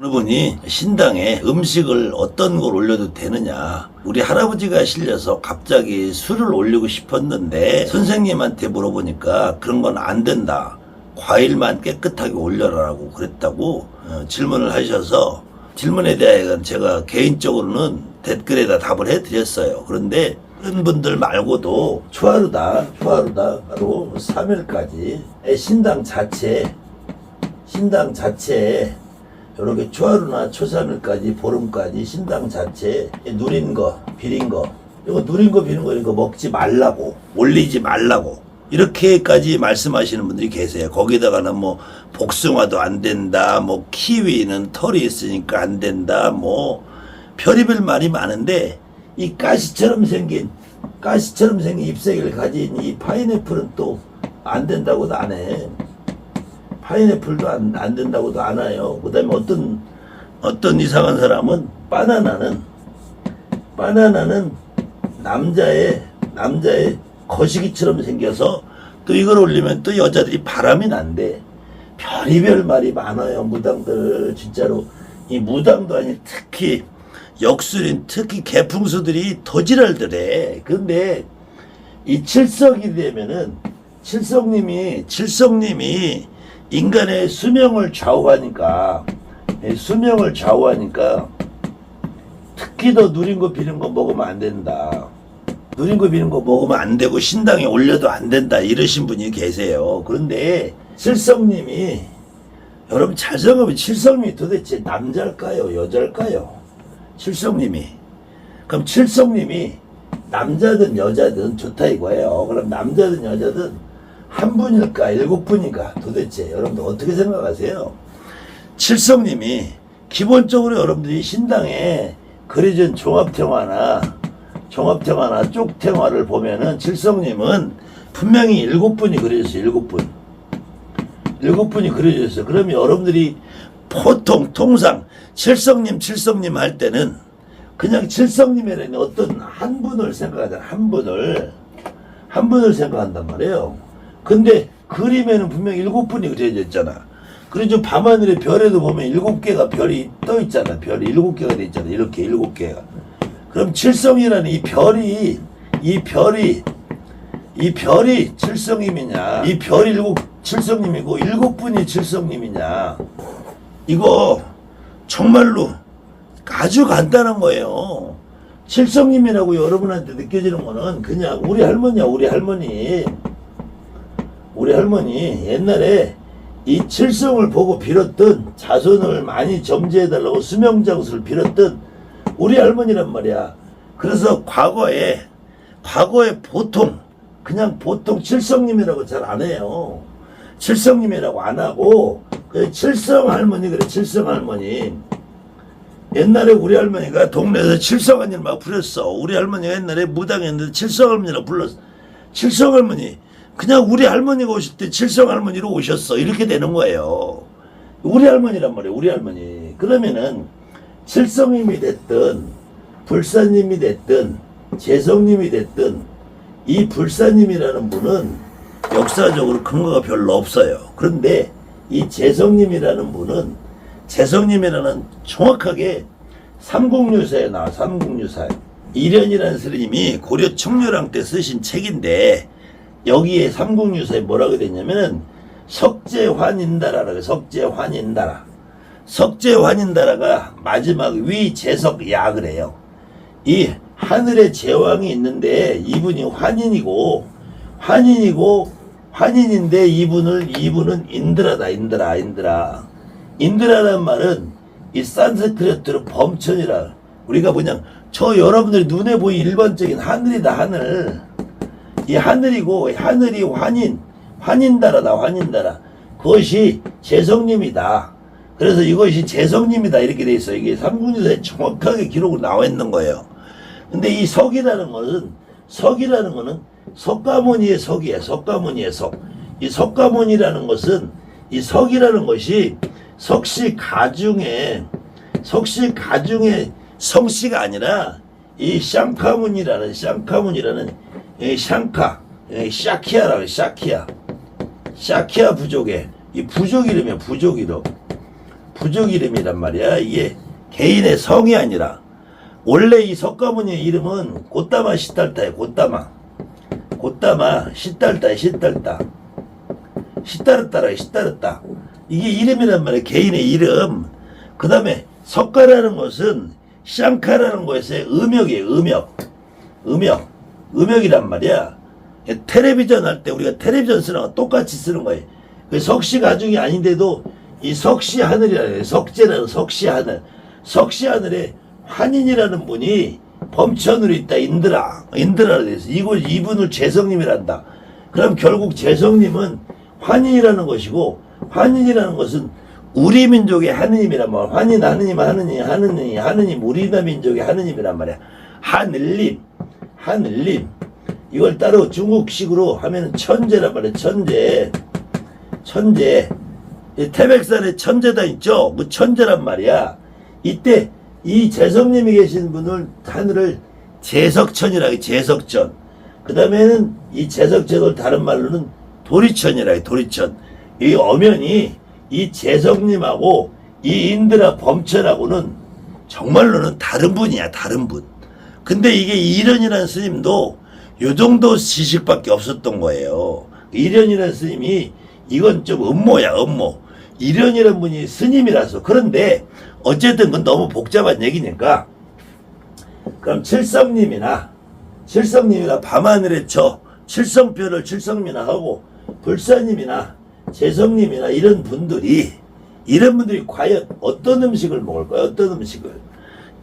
어느 분이 신당에 음식을 어떤 걸 올려도 되느냐, 우리 할아버지가 실려서 갑자기 술을 올리고 싶었는데 선생님한테 물어보니까 그런 건 안 된다, 과일만 깨끗하게 올려라라고 그랬다고 질문을 하셔서, 질문에 대해 제가 개인적으로는 댓글에다 답을 해드렸어요. 그런데 그런 분들 말고도 초하루다 바로 3일까지 신당 자체에 이렇게 초하루나 초3일까지 보름까지 신당 자체에 누린 거 비린 거, 이거 누린 거 비린 거 이런 거 먹지 말라고, 올리지 말라고 이렇게까지 말씀하시는 분들이 계세요. 거기다가는 뭐 복숭아도 안 된다, 뭐 키위는 털이 있으니까 안 된다, 뭐 별의별 말이 많은데, 이 가시처럼 생긴 잎새를 가진 이 파인애플은 또 안 된다고도 안 해. 파인애플도 안 된다고도 안 해요. 그 다음에 어떤 이상한 사람은 바나나는 남자의 거시기처럼 생겨서 또 이걸 올리면 또 여자들이 바람이 난대. 별의별 말이 많아요, 무당들. 진짜로 이 무당도 아니, 특히 역술인, 특히 개풍수들이 더 지랄들해. 근데 이 칠성이 되면은 칠성님이 인간의 수명을 좌우하니까 특히 더 누린 거 비린 거 먹으면 안 된다, 누린 거 비린 거 먹으면 안 되고 신당에 올려도 안 된다, 이러신 분이 계세요. 그런데 칠성님이, 여러분 잘 생각하면 칠성님이 도대체 남자일까요 여자일까요? 칠성님이. 그럼 칠성님이 남자든 여자든 좋다 이거예요. 그럼 남자든 여자든 한 분일까 7분인가, 도대체 여러분들 어떻게 생각하세요? 칠성님이 기본적으로 여러분들이 신당에 그려진 종합탱화나 쪽탱화를 보면은 칠성님은 분명히 7분이 그려졌어요. 7분이 그려졌어요. 그러면 여러분들이 통상 칠성님 할 때는 그냥 칠성님이라는 어떤 한 분을 생각하잖아. 한 분을 생각한단 말이에요. 근데 그림에는 분명히 7분이 그려졌잖아. 그리고 밤하늘의 별에도 보면 7개가 별이 떠 있잖아. 별이 7개가 돼 있잖아. 이렇게 7개가. 그럼 칠성이라는 이 별이 칠성님이냐, 이 별이 칠성님이고 7분이 칠성님이냐, 이거 정말로 아주 간단한 거예요. 칠성님이라고 여러분한테 느껴지는 거는 그냥 우리 할머니야. 우리 할머니 옛날에 이 칠성을 보고 빌었던, 자손을 많이 점지해달라고 수명장수를 빌었던 우리 할머니란 말이야. 그래서 과거에 보통 칠성님이라고 잘 안 해요. 칠성님이라고 안 하고 칠성할머니 그래. 칠성할머니. 옛날에 우리 할머니가 동네에서 칠성할머니를 막 부렸어. 우리 할머니가 옛날에 무당했는데 칠성할머니라고 불렀어. 칠성할머니. 그냥 우리 할머니가 오실 때 칠성할머니로 오셨어. 이렇게 되는 거예요. 우리 할머니란 말이에요. 우리 할머니. 그러면은 칠성님이 됐든 불사님이 됐든 재성님이 됐든 이 불사님이라는 분은 역사적으로 근거가 별로 없어요. 그런데 이 재성님이라는 분은, 재성님이라는 정확하게 삼국유사에 나와. 삼국유사에 이련이라는 스님이 고려 청렬왕 때 쓰신 책인데, 여기에 삼국유사에 뭐라고 되냐면은 석재환인다라라고. 석재환인다라가 마지막 위재석야 그래요. 이 하늘에 제왕이 있는데 이분이 환인인데 이분은 인드라다. 인드라란 말은 이 산스크리트로 범천이라. 우리가 그냥 여러분들이 눈에 보이는 일반적인 하늘이다, 하늘. 이 하늘이고, 하늘이 환인다라. 그것이 재성님이다. 그래서 이것이 재성님이다, 이렇게 돼 있어요. 이게 삼국유사에 정확하게 기록으로 나와 있는 거예요. 근데 이 석이라는 거는 석가모니의 석이에요. 석가모니의 석. 이 석가모니라는 것은, 이 석이라는 것이 석씨 가중에 성씨가 아니라 이 샹카문이라는 이 샹카, 샤키아라고. 샤키아 부족의 이 부족 이름이야. 부족 부족 이름이란 말이야. 이게 개인의 성이 아니라 원래 이 석가모니의 이름은 고따마 시달다야. 고따마 시달다야. 시따르따라. 이게 이름이란 말이야. 개인의 이름. 그 다음에 석가라는 것은 샹카라는 것의 음역이에요. 음역이란 말이야. 텔레비전 할 때 우리가 텔레비전 쓰는 거 똑같이 쓰는 거예요. 그 석씨 가중이 아닌데도 이 석씨 하늘이라는 거예요. 석재라는 석씨 하늘. 석씨 하늘에 환인이라는 분이 범천으로 있다. 인드라로 돼서 이분을 재성님이란다. 그럼 결국 재성님은 환인이라는 것이고, 환인이라는 것은 우리 민족의 하느님이란 말이야. 환인 하느님 우리 민족의 하느님이란 말이야. 하늘님. 이걸 따로 중국식으로 하면 천재란 말이야. 천재. 태백산에 천재단 있죠? 그 천재란 말이야. 이때 이 재성님이 계신 분을 하늘을 재석천이라고 해. 재석천. 그 다음에는 이 재석천을 다른 말로는 도리천이라고 해. 도리천. 이 엄연히 이 재성님하고 이 인드라 범천하고는 정말로는 다른 분이야. 다른 분. 근데 이게 이련이라는 스님도 요 정도 지식밖에 없었던 거예요. 이련이라는 스님이 이건 좀 음모야. 이련이라는 분이 스님이라서. 그런데 어쨌든 그건 너무 복잡한 얘기니까, 그럼 칠성님이나 밤하늘에 칠성표를 칠성미나 하고 불사님이나 재성님이나 이런 분들이 과연 어떤 음식을 먹을까요? 어떤 음식을?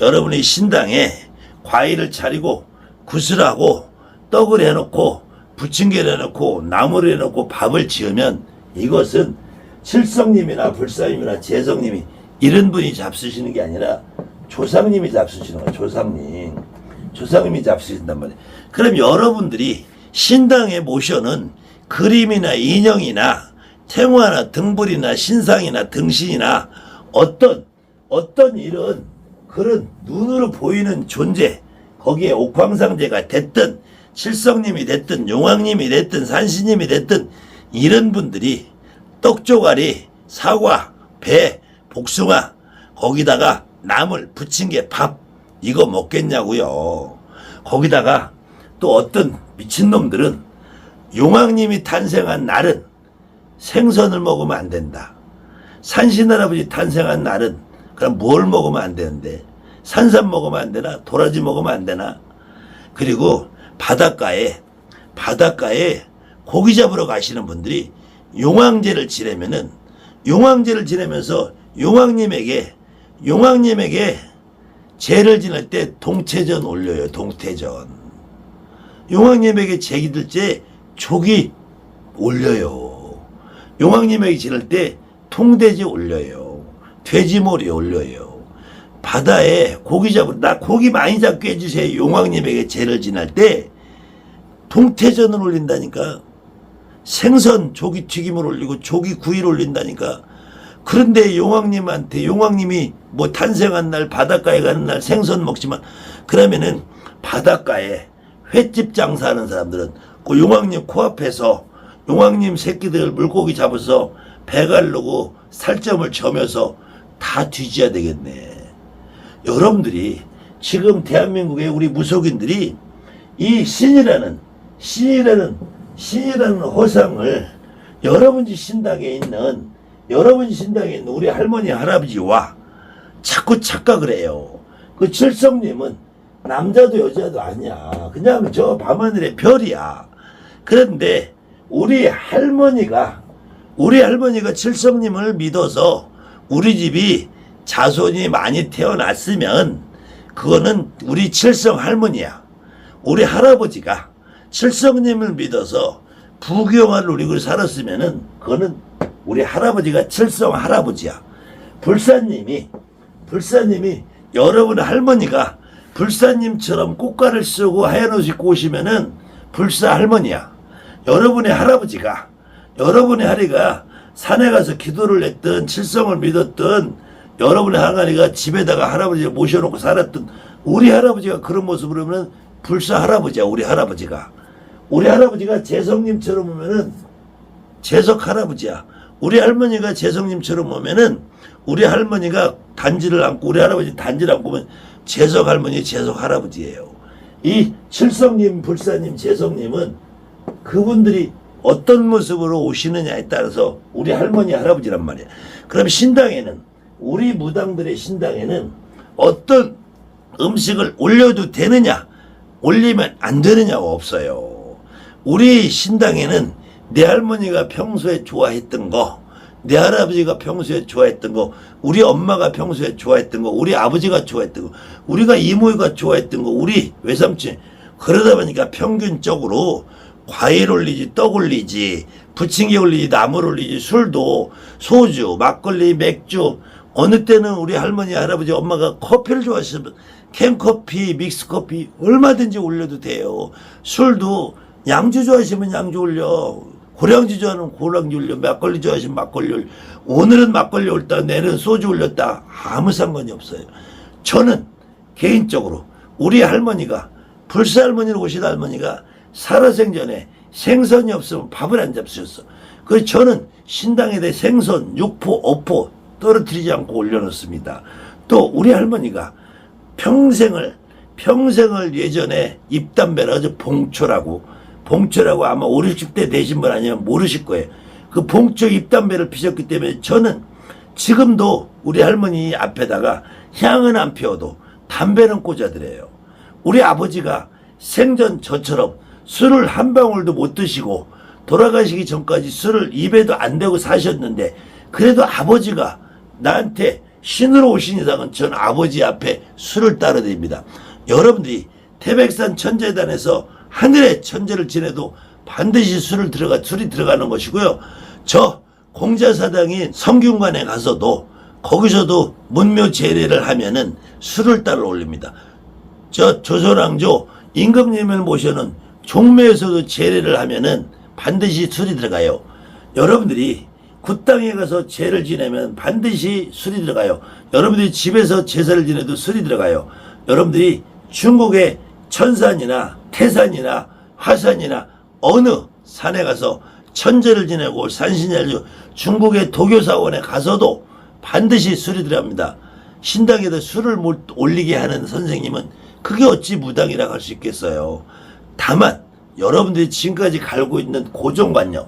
여러분이 신당에 과일을 차리고 구슬하고 떡을 해놓고 부침개를 해놓고 나물을 해놓고 밥을 지으면 이것은 칠성님이나 불사님이나 재성님이 이런 분이 잡수시는 게 아니라 조상님이 잡수시는 거예요. 조상님이 잡수신단 말이에요. 그럼 여러분들이 신당에 모셔는 그림이나 인형이나 태화나 등불이나 신상이나 등신이나 어떤 이런 그런 눈으로 보이는 존재, 거기에 옥황상제가 됐든 칠성님이 됐든 용왕님이 됐든 산신님이 됐든 이런 분들이 떡조가리, 사과, 배, 복숭아, 거기다가 나물, 부침개, 밥 이거 먹겠냐고요. 거기다가 또 어떤 미친놈들은 용왕님이 탄생한 날은 생선을 먹으면 안 된다. 산신할아버지 탄생한 날은 그럼 뭘 먹으면 안 되는데, 산삼 먹으면 안 되나? 도라지 먹으면 안 되나? 그리고 바닷가에 고기 잡으러 가시는 분들이 용왕제를 지내면서 용왕님에게 제를 지낼 때 동태전 올려요. 동태전. 용왕님에게 제기 들 때 족이 올려요. 용왕님에게 지낼 때 통돼지 올려요. 돼지머리 올려요. 바다에 고기 나 고기 많이 잡게 해주세요. 용왕님에게 제를 지낼 때 동태전을 올린다니까. 생선 조기 튀김을 올리고 조기 구이를 올린다니까. 그런데 용왕님이 뭐 탄생한 날 바닷가에 가는 날 생선 먹지만, 그러면은 바닷가에 횟집 장사하는 사람들은 그 용왕님 코앞에서 용왕님 새끼들 물고기 잡아서 배 가르고 살점을 점여서 다 뒤져야 되겠네. 여러분들이 지금 대한민국의 우리 무속인들이 이 신이라는 허상을 여러분 신당에 있는 우리 할머니 할아버지와 자꾸 착각을 해요. 그 칠성님은 남자도 여자도 아니야. 그냥 저 밤하늘의 별이야. 그런데 우리 할머니가 칠성님을 믿어서 우리 집이 자손이 많이 태어났으면 그거는 우리 칠성 할머니야. 우리 할아버지가 칠성님을 믿어서 부귀영화를 누리고 살았으면은 그거는 우리 할아버지가 칠성 할아버지야. 불사님이 여러분 할머니가 불사님처럼 꽃가를 쓰고 하얀 옷 입고 오시면은 불사 할머니야. 여러분의 할아버지가 산에 가서 기도를 했던 칠성을 믿었던 여러분의 항아리가 집에다가 할아버지를 모셔놓고 살았던 우리 할아버지가 그런 모습으로 보면 불사 할아버지야. 우리 할아버지가 재성님처럼 보면은 재석 할아버지야. 우리 할머니가 재성님처럼 오면은 우리 할머니가 단지를 안고 우리 할아버지 단지를 안고 오면 재석 할머니 재석 할아버지예요. 이 칠성님 불사님 재성님은 그분들이 어떤 모습으로 오시느냐에 따라서 우리 할머니 할아버지란 말이에요. 그럼 신당에는 우리 무당들의 신당에는 어떤 음식을 올려도 되느냐 올리면 안 되느냐가 없어요. 우리 신당에는 내 할머니가 평소에 좋아했던 거, 내 할아버지가 평소에 좋아했던 거, 우리 엄마가 평소에 좋아했던 거, 우리 아버지가 좋아했던 거, 우리가 이모가 좋아했던 거, 우리 외삼촌, 그러다 보니까 평균적으로 과일 올리지, 떡 올리지, 부침개 올리지, 나물 올리지, 술도 소주, 막걸리, 맥주, 어느 때는 우리 할머니, 할아버지, 엄마가 커피를 좋아하시면 캔커피, 믹스커피 얼마든지 올려도 돼요. 술도 양주 좋아하시면 양주 올려, 고량주 좋아하는 고량주 올려, 막걸리 좋아하시면 막걸리 올려. 오늘은 막걸리 올렸다, 내일은 소주 올렸다, 아무 상관이 없어요. 저는 개인적으로 우리 할머니가, 불사할머니로 오신 할머니가 살아생전에 생선이 없으면 밥을 안 잡수셨어. 그래서 저는 신당에 대해 생선, 육포, 어포 떨어뜨리지 않고 올려놓습니다. 또 우리 할머니가 평생을 예전에 입담배를 아주 봉초라고 아마 5, 60대 되신 분 아니면 모르실 거예요. 그 봉초 입담배를 피셨기 때문에 저는 지금도 우리 할머니 앞에다가 향은 안 피워도 담배는 꽂아드려요. 우리 아버지가 생전 저처럼 술을 한 방울도 못 드시고 돌아가시기 전까지 술을 입에도 안 대고 사셨는데 그래도 아버지가 나한테 신으로 오신 이상은 전 아버지 앞에 술을 따라드립니다. 여러분들이 태백산 천재단에서 하늘의 천재를 지내도 반드시 술이 들어가는 것이고요. 저 공자사당인 성균관에 가서도 거기서도 문묘 제례를 하면은 술을 따라 올립니다. 저 조선왕조 임금님을 모셔는 종묘에서도 제례를 하면은 반드시 술이 들어가요. 여러분들이 굿땅에 가서 제를 지내면 반드시 술이 들어가요. 여러분들이 집에서 제사를 지내도 술이 들어가요. 여러분들이 중국의 천산이나 태산이나 화산이나 어느 산에 가서 천제를 지내고 산신을 지내고 중국의 도교사원에 가서도 반드시 술이 들어갑니다. 신당에다 술을 못 올리게 하는 선생님은 그게 어찌 무당이라고 할 수 있겠어요. 다만 여러분들이 지금까지 갈고 있는 고정관념,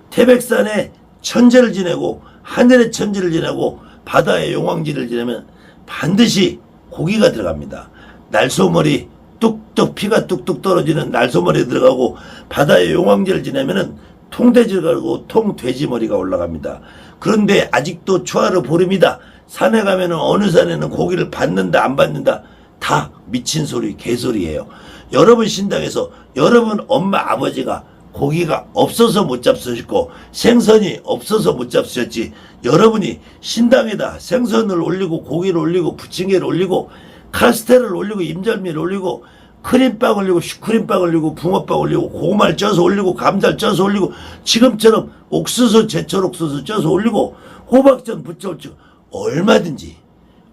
태백산에 천재를 지내고 하늘의 천재를 지내고 바다의 용왕지를 지내면 반드시 고기가 들어갑니다. 날소머리 뚝뚝 피가 뚝뚝 떨어지는 날소머리 들어가고 바다의 용왕지를 지내면은 통돼지를 가고 통돼지머리가 올라갑니다. 그런데 아직도 초하루 보름이다. 산에 가면은 어느 산에는 고기를 받는다 안 받는다 다 미친 소리 개소리예요. 여러분 신당에서 여러분 엄마 아버지가 고기가 없어서 못 잡수셨고 생선이 없어서 못 잡수셨지 여러분이 신당에다 생선을 올리고 고기를 올리고 부침개를 올리고 카스테를 올리고 임절미를 올리고 크림빵 올리고 슈크림빵 올리고 붕어빵 올리고 고구마를 쪄서 올리고 감자를 쪄서 올리고 지금처럼 옥수수 제철 옥수수 쪄서 올리고 호박전 부쳐 올리고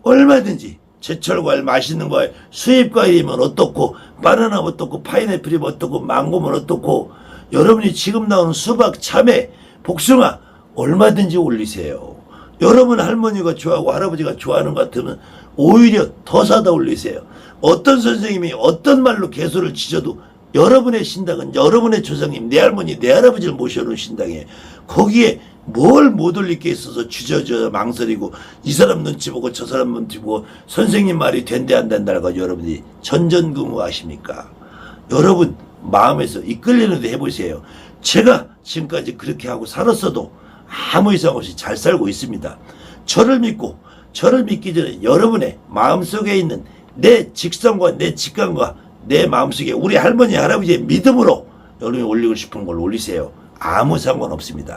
얼마든지 제철 과일 맛있는 과일 수입 과일이면 어떻고 바나나 어떻고 파인애플이면 어떻고 망고면 어떻고 여러분이 지금 나오는 수박 참외 복숭아 얼마든지 올리세요. 여러분 할머니가 좋아하고 할아버지가 좋아하는 것 같으면 오히려 더 사다 올리세요. 어떤 선생님이 어떤 말로 개소를 치셔도 여러분의 신당은 여러분의 조상님 내 할머니 내 할아버지를 모셔놓은 신당이에요. 거기에 뭘 못 올릴 게 있어서 주저주저 망설이고 이 사람 눈치 보고 저 사람 눈치 보고 선생님 말이 된대 안 된다고 여러분이 전전긍긍하십니까? 여러분 마음에서 이끌리는 데 해보세요. 제가 지금까지 그렇게 하고 살았어도 아무 이상 없이 잘 살고 있습니다. 저를 믿기 전에 여러분의 마음속에 있는 내 직성과 내 직감과 내 마음속에 우리 할머니 할아버지의 믿음으로 여러분이 올리고 싶은 걸 올리세요. 아무 상관없습니다.